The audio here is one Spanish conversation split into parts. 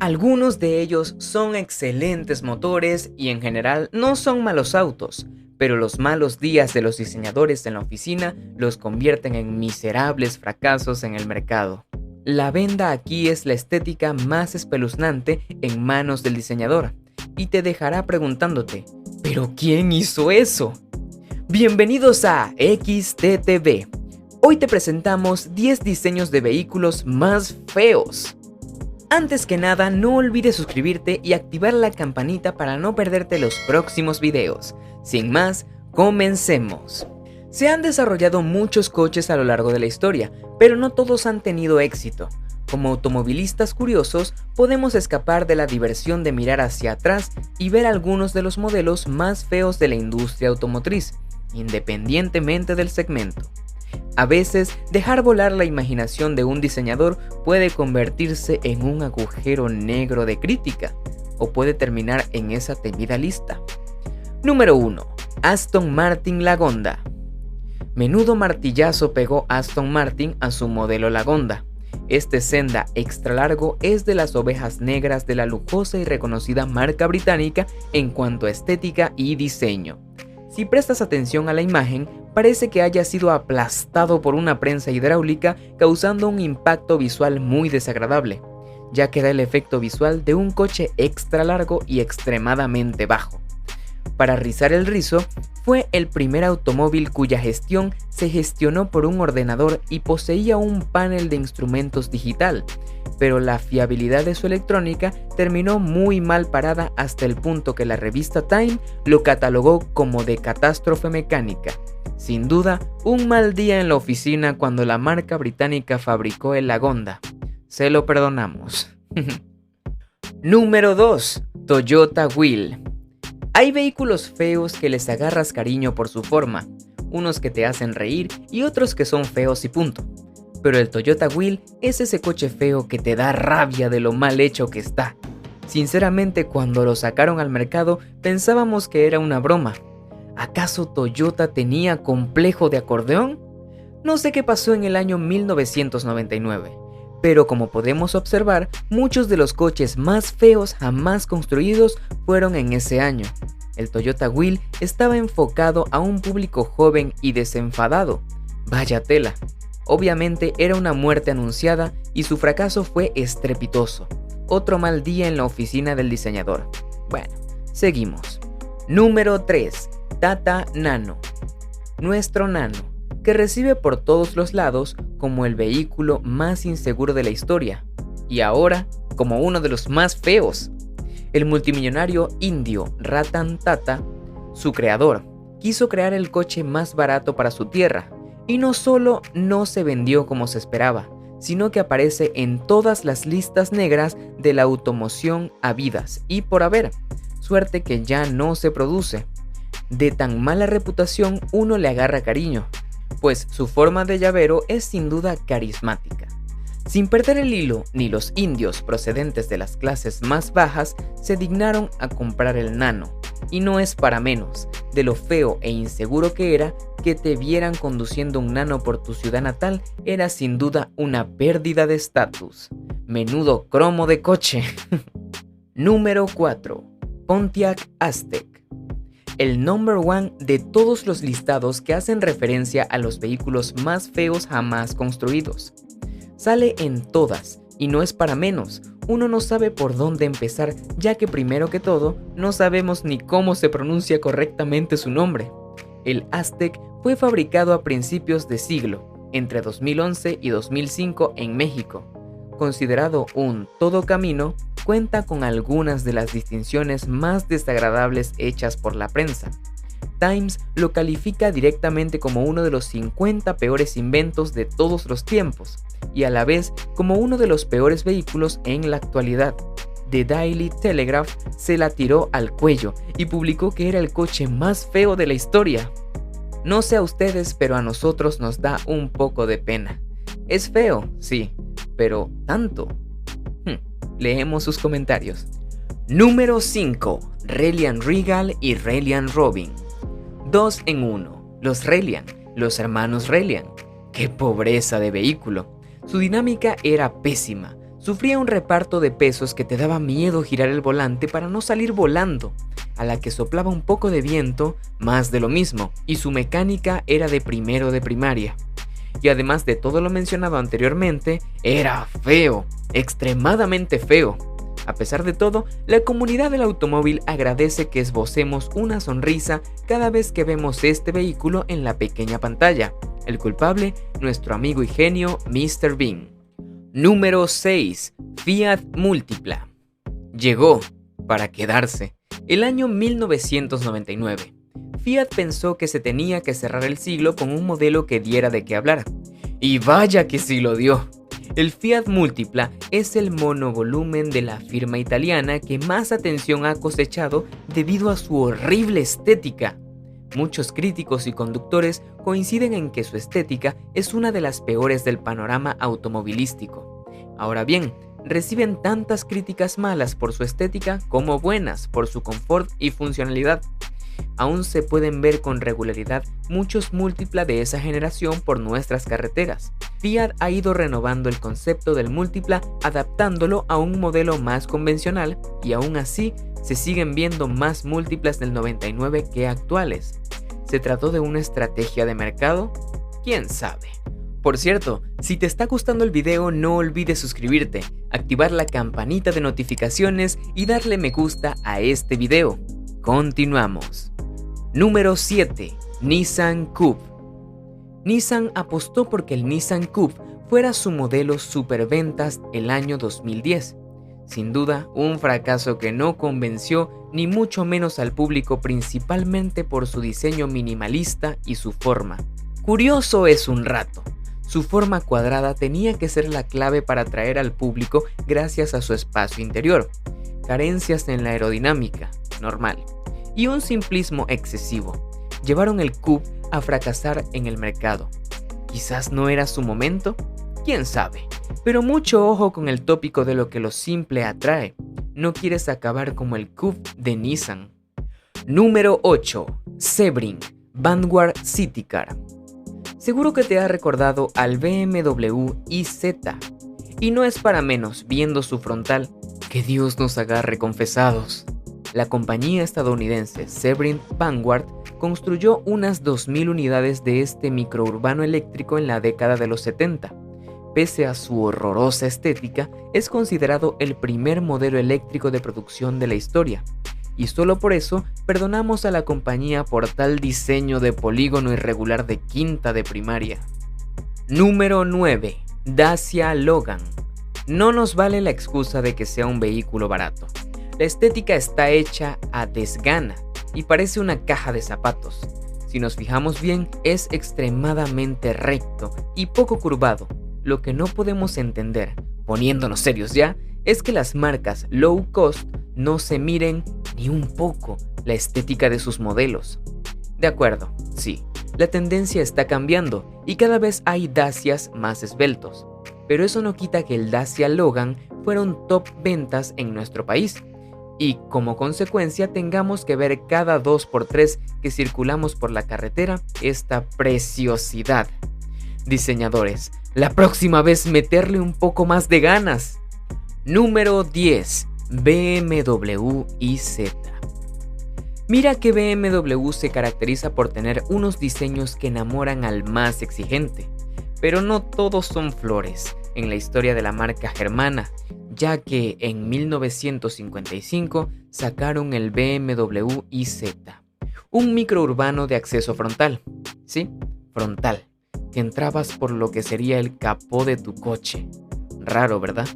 Algunos de ellos son excelentes motores y en general no son malos autos, pero los malos días de los diseñadores en la oficina los convierten en miserables fracasos en el mercado. La venda aquí es la estética más espeluznante en manos del diseñador y te dejará preguntándote, ¿pero quién hizo eso? Bienvenidos a XTTV. Hoy te presentamos 10 diseños de vehículos más feos. Antes que nada, no olvides suscribirte y activar la campanita para no perderte los próximos videos. Sin más, comencemos. Se han desarrollado muchos coches a lo largo de la historia, pero no todos han tenido éxito. Como automovilistas curiosos, podemos escapar de la diversión de mirar hacia atrás y ver algunos de los modelos más feos de la industria automotriz, independientemente del segmento. A veces, dejar volar la imaginación de un diseñador puede convertirse en un agujero negro de crítica, o puede terminar en esa temida lista. Número 1. Aston Martin Lagonda. Menudo martillazo pegó Aston Martin a su modelo Lagonda. Este senda extra largo es de las ovejas negras de la lujosa y reconocida marca británica en cuanto a estética y diseño. Si prestas atención a la imagen, parece que haya sido aplastado por una prensa hidráulica, causando un impacto visual muy desagradable, ya que da el efecto visual de un coche extra largo y extremadamente bajo. Para rizar el rizo, fue el primer automóvil cuya gestión se gestionó por un ordenador y poseía un panel de instrumentos digital, pero la fiabilidad de su electrónica terminó muy mal parada hasta el punto que la revista Time lo catalogó como de catástrofe mecánica. Sin duda, un mal día en la oficina cuando la marca británica fabricó el Lagonda. Se lo perdonamos. Número 2. Toyota Wheel. Hay vehículos feos que les agarras cariño por su forma, unos que te hacen reír y otros que son feos y punto. Pero el Toyota Wheel es ese coche feo que te da rabia de lo mal hecho que está. Sinceramente, cuando lo sacaron al mercado pensábamos que era una broma. ¿Acaso Toyota tenía complejo de acordeón? No sé qué pasó en el año 1999, pero como podemos observar, muchos de los coches más feos jamás construidos fueron en ese año. El Toyota Wheel estaba enfocado a un público joven y desenfadado. Vaya tela. Obviamente era una muerte anunciada y su fracaso fue estrepitoso. Otro mal día en la oficina del diseñador. Bueno, seguimos. Número 3. Tata Nano. Nuestro Nano, que recibe por todos los lados como el vehículo más inseguro de la historia, y ahora como uno de los más feos. El multimillonario indio Ratan Tata, su creador, quiso crear el coche más barato para su tierra, y no solo no se vendió como se esperaba, sino que aparece en todas las listas negras de la automoción habidas y por haber, suerte que ya no se produce. De tan mala reputación uno le agarra cariño, pues su forma de llavero es sin duda carismática. Sin perder el hilo, ni los indios procedentes de las clases más bajas se dignaron a comprar el Nano, y no es para menos, de lo feo e inseguro que era, que te vieran conduciendo un Nano por tu ciudad natal era sin duda una pérdida de estatus. Menudo cromo de coche. Número 4. Pontiac Aztek. El number one de todos los listados que hacen referencia a los vehículos más feos jamás construidos. Sale en todas, y no es para menos. Uno no sabe por dónde empezar, ya que primero que todo, no sabemos ni cómo se pronuncia correctamente su nombre. El Aztek fue fabricado a principios de siglo, entre 2011 y 2005 en México. Considerado un todo camino, cuenta con algunas de las distinciones más desagradables hechas por la prensa. Times lo califica directamente como uno de los 50 peores inventos de todos los tiempos, y a la vez como uno de los peores vehículos en la actualidad. The Daily Telegraph se la tiró al cuello y publicó que era el coche más feo de la historia. No sé a ustedes, pero a nosotros nos da un poco de pena. Es feo, sí, pero ¿tanto? Leemos sus comentarios. Número 5. Reliant Regal y Reliant Robin. 2 en 1. Los Reliant, los hermanos Reliant. ¡Qué pobreza de vehículo! Su dinámica era pésima. Sufría un reparto de pesos que te daba miedo girar el volante para no salir volando, a la que soplaba un poco de viento, más de lo mismo, y su mecánica era de primero de primaria. Y además de todo lo mencionado anteriormente, era feo, extremadamente feo. A pesar de todo, la comunidad del automóvil agradece que esbocemos una sonrisa cada vez que vemos este vehículo en la pequeña pantalla. El culpable, nuestro amigo y genio Mr. Bean. Número 6. Fiat Multipla. Llegó para quedarse. El año 1999. Fiat pensó que se tenía que cerrar el siglo con un modelo que diera de qué hablar. Y vaya que sí lo dio. El Fiat Multipla es el monovolumen de la firma italiana que más atención ha cosechado debido a su horrible estética. Muchos críticos y conductores coinciden en que su estética es una de las peores del panorama automovilístico. Ahora bien, reciben tantas críticas malas por su estética como buenas por su confort y funcionalidad. Aún se pueden ver con regularidad muchos Multipla de esa generación por nuestras carreteras. Fiat ha ido renovando el concepto del Multipla, adaptándolo a un modelo más convencional, y aún así se siguen viendo más Multiplas del 99 que actuales. ¿Se trató de una estrategia de mercado? ¿Quién sabe? Por cierto, si te está gustando el video, no olvides suscribirte, activar la campanita de notificaciones y darle me gusta a este video. Continuamos. Número 7. Nissan Cube. Nissan apostó porque el Nissan Cube fuera su modelo superventas el año 2010. Sin duda, un fracaso que no convenció ni mucho menos al público, principalmente por su diseño minimalista y su forma. Curioso es un rato. Su forma cuadrada tenía que ser la clave para atraer al público gracias a su espacio interior. Carencias en la aerodinámica, normal. Y un simplismo excesivo llevaron el Cube a fracasar en el mercado. ¿Quizás no era su momento? ¿Quién sabe? Pero mucho ojo con el tópico de lo que lo simple atrae. No quieres acabar como el Cube de Nissan. Número 8. Sebring Vanguard City Car. Seguro que te ha recordado al BMW iZ. Y no es para menos viendo su frontal. Que Dios nos agarre confesados. La compañía estadounidense Sebring Vanguard construyó unas 2.000 unidades de este microurbano eléctrico en la década de los 70. Pese a su horrorosa estética, es considerado el primer modelo eléctrico de producción de la historia. Y solo por eso perdonamos a la compañía por tal diseño de polígono irregular de quinta de primaria. Número 9. Dacia Logan. No nos vale la excusa de que sea un vehículo barato. La estética está hecha a desgana y parece una caja de zapatos. Si nos fijamos bien, es extremadamente recto y poco curvado. Lo que no podemos entender, poniéndonos serios ya, es que las marcas low cost no se miren ni un poco la estética de sus modelos. De acuerdo, sí, la tendencia está cambiando y cada vez hay Dacias más esbeltos. Pero eso no quita que el Dacia Logan fuera un top ventas en nuestro país. Y como consecuencia tengamos que ver cada 2x3 que circulamos por la carretera esta preciosidad. Diseñadores, la próxima vez meterle un poco más de ganas. Número 10. BMW iZ. Mira que BMW se caracteriza por tener unos diseños que enamoran al más exigente. Pero no todos son flores en la historia de la marca germana, ya que en 1955 sacaron el BMW iZ, un microurbano de acceso frontal. Sí, frontal, que entrabas por lo que sería el capó de tu coche. Raro, ¿verdad?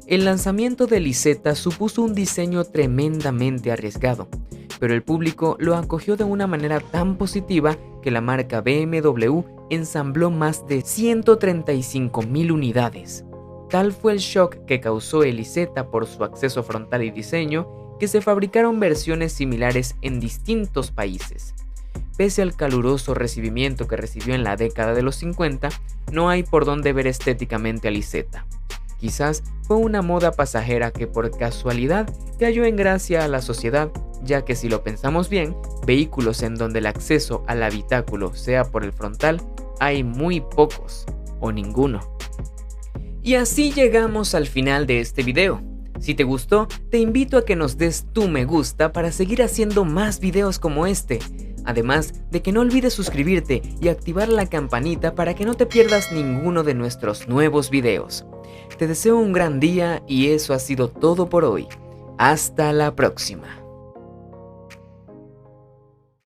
El lanzamiento del iZ supuso un diseño tremendamente arriesgado, pero el público lo acogió de una manera tan positiva que la marca BMW ensambló más de 135.000 unidades. Tal fue el shock que causó el iZ por su acceso frontal y diseño que se fabricaron versiones similares en distintos países. Pese al caluroso recibimiento que recibió en la década de los 50, no hay por dónde ver estéticamente al iZ. Quizás fue una moda pasajera que por casualidad cayó en gracia a la sociedad, ya que si lo pensamos bien, vehículos en donde el acceso al habitáculo sea por el frontal, hay muy pocos o ninguno. Y así llegamos al final de este video. Si te gustó, te invito a que nos des tu me gusta para seguir haciendo más videos como este. Además de que no olvides suscribirte y activar la campanita para que no te pierdas ninguno de nuestros nuevos videos. Te deseo un gran día y eso ha sido todo por hoy. Hasta la próxima.